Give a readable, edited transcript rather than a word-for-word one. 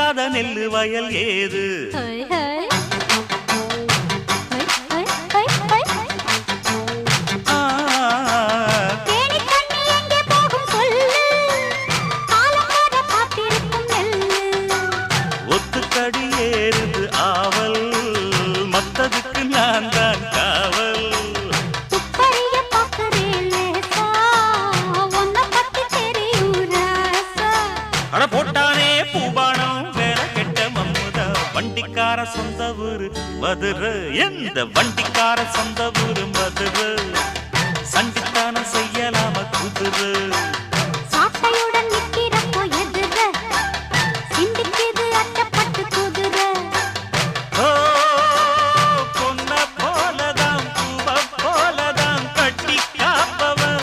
விதைக்காத நெல்லு வயல் ஏது ஒத்துக்கடி ஏறுது ஆவல் மத்ததுக்கு நான் தான் காவல் அட போட்டானே பூபானம் வேற கெட்ட மம்முதா வண்டிக்கார சொந்த ஊரு மதுரை எந்த வண்டிக்கார சொந்த ஊரு மதுரை